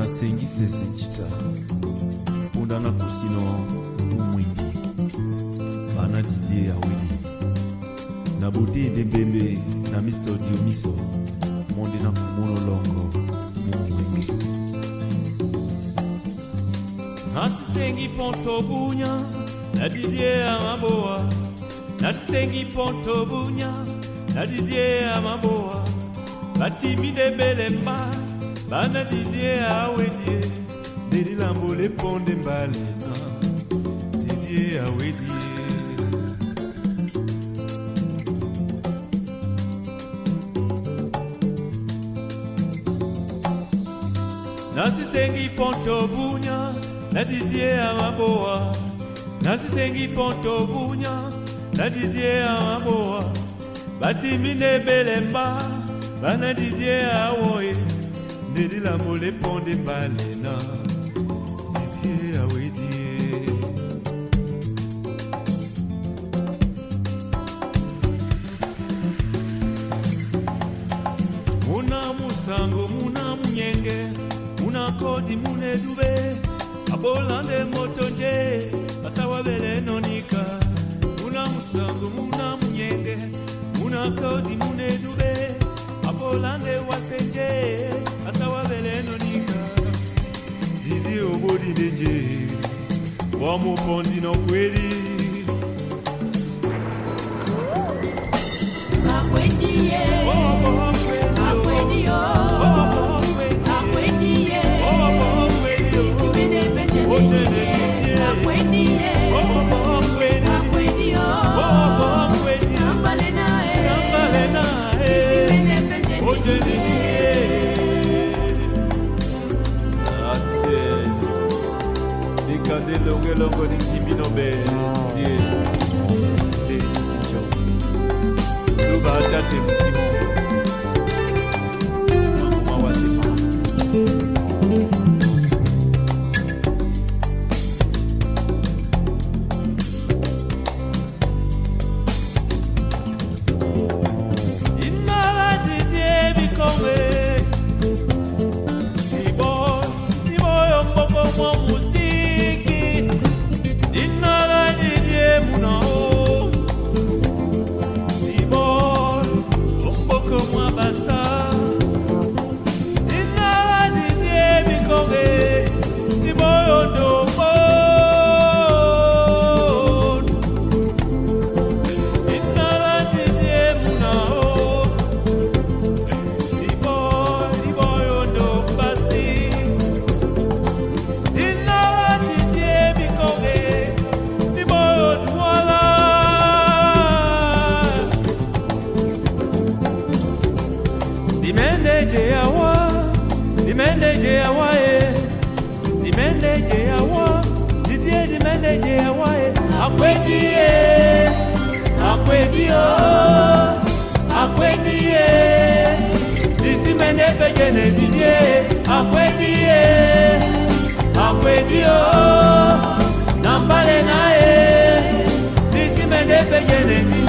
nasengise sichita undana kusino umwingi bana Didier Yawedi na bote ndembembe na miso diomiso monde na monolongo mwingi nasisengi ponto bunya na Didier Amaboa nasisengi ponto bunya na Didier Amaboa batimide belemba bana Didier Yawedi Deli lambo le ponde mbale na Didier Yawedi nasisengi ponto bunya na Didier Amaboa nasisengi ponto bunya na Didier Amaboa batimide belemba bana Didier Yawedi Deli lambo le ponde mbale na Didier Yawedi Muna musango muna munyenge muna kodi mune dube abolande motonje asawa bele nonika muna musango muna munyenge muna kodi mune dube abolande wasenje asawa bele nonika Didier obodi ndeje wamo pondi no kweli Akwedi longo di Timino be de Ticho Luba tate mtimo mawasipa Inala Didier bikome Tibo yo mboko mwa Dimende Yawa Didier Dimende Yawa Akwedi Disimende pejene Didier Akwedi Nambale nae Disimende pejene Didier